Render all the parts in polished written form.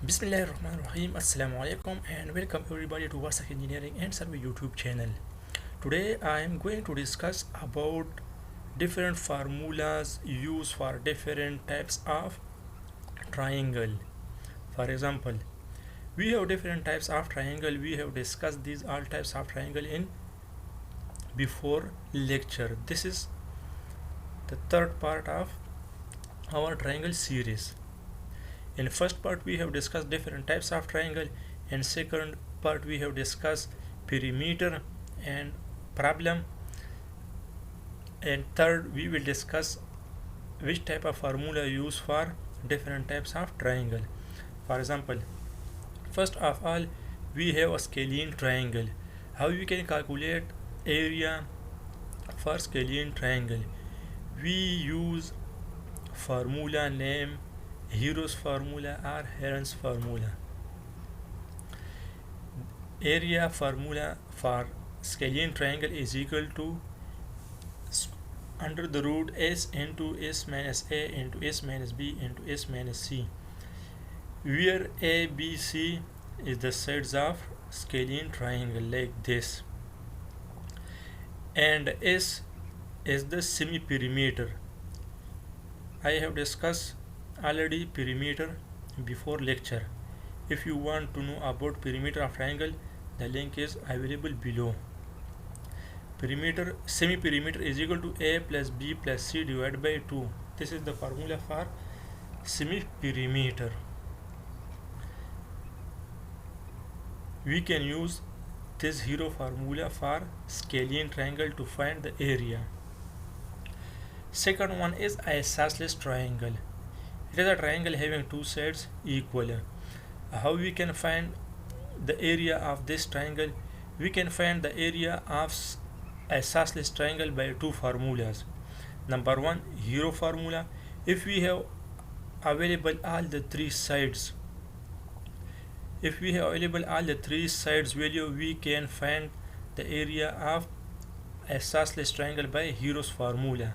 Bismillahirrahmanirrahim. Assalamu alaikum and welcome everybody to Wasak Engineering and Survey YouTube channel. Today I am going to discuss about different formulas used for different types of triangle. For example, we have different types of triangle. We have discussed these all types of triangle in before lecture. This is the third part of our triangle series. In first part we have discussed different types of triangle. In second part we have discussed perimeter and problem. And third we will discuss which type of formula used for different types of triangle. For example, first of all we have a scalene triangle. How we can calculate area for scalene triangle? We use formula name Hero's formula or Heron's formula. Area formula for scalene triangle is equal to under the root s into s minus a into s minus b into s minus c, where a, b, c is the sides of scalene triangle like this, and s is the semi-perimeter. I have discussed already perimeter before lecture. If you want to know about perimeter of triangle, the link is available below. Perimeter, semi-perimeter is equal to a plus b plus c divided by 2. This is the formula for semi-perimeter. We can use this hero formula for scalene triangle to find the area. Second one is isosceles triangle. It is a triangle having two sides equal. How we can find the area of this triangle? We can find the area of isosceles triangle by two formulas. Number one, hero formula. If we have available all the three sides, value, we can find the area of isosceles triangle by Hero's formula,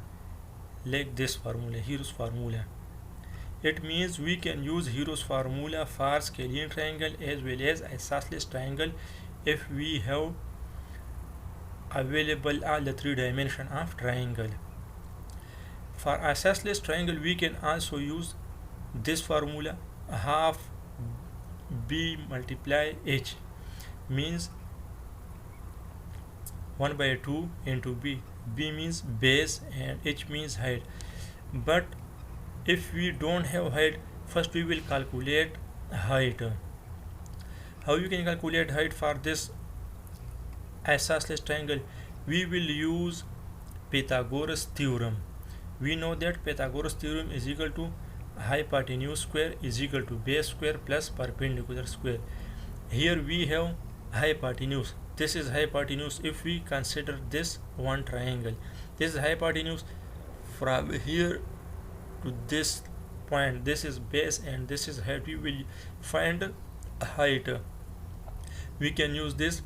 like this formula, Hero's formula. It means we can use Hero's formula for scalene triangle as well as isosceles triangle if we have available all the three dimension of triangle. For isosceles triangle we can also use this formula, half b multiply h, means 1 by 2 into b. B means base and h means height. But if we don't have height, first we will calculate height. How you can calculate height for this isosceles triangle? We will use Pythagoras theorem. We know that Pythagoras theorem is equal to hypotenuse square is equal to base square plus perpendicular square. Here we have hypotenuse. This is hypotenuse. If we consider this one triangle, this is hypotenuse from here to this point. This is base and this is height. We will find height. We can use this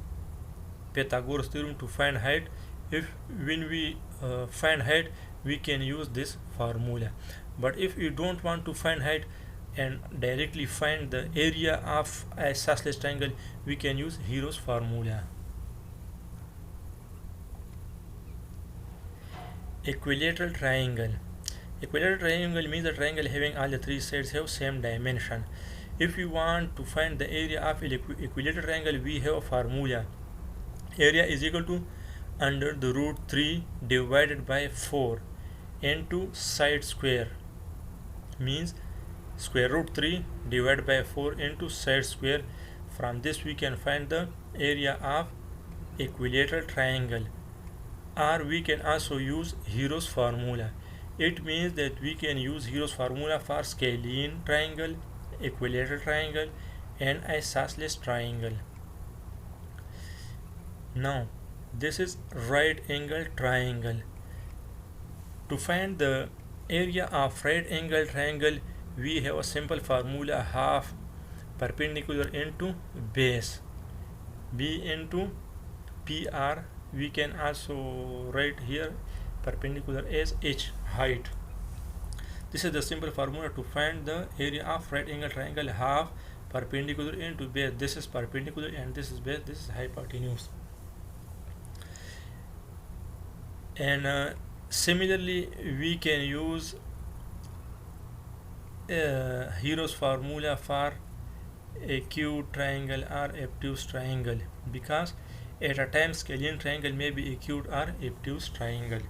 Pythagoras theorem to find height. If when we find height, we can use this formula. But if you don't want to find height and directly find the area of a isosceles triangle, we can use Hero's formula. Equilateral triangle. Equilateral triangle means a triangle having all the three sides have same dimension. If we want to find the area of equilateral triangle, we have a formula. Area is equal to under the root 3 divided by 4 into side square, means square root 3 divided by 4 into side square. From this we can find the area of equilateral triangle, or we can also use Hero's formula. It means that we can use Hero's formula for scalene triangle, equilateral triangle and isosceles triangle. Now this is right angle triangle. To find the area of right angle triangle, we have a simple formula, half perpendicular into base, b into pr. We can also write here perpendicular as h, height. This is the simple formula to find the area of right angle triangle, half perpendicular into base. This is perpendicular and this is base, this is hypotenuse. And similarly we can use Hero's formula for acute triangle or obtuse triangle, because at a time scalene triangle may be acute or obtuse triangle.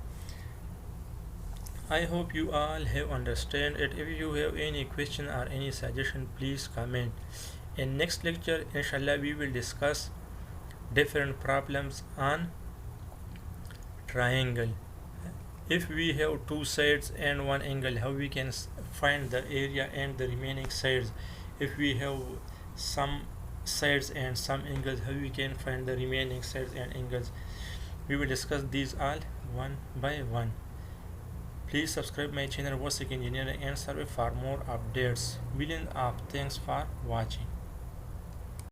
I hope you all have understand it. If you have any question or any suggestion, please comment. In next lecture, inshallah, we will discuss different problems on triangle. If we have two sides and one angle, how we can find the area and the remaining sides. If we have some sides and some angles, how we can find the remaining sides and angles. We will discuss these all one by one. Please subscribe my channel Basic Engineering and Survey for more updates. Millions of thanks for watching.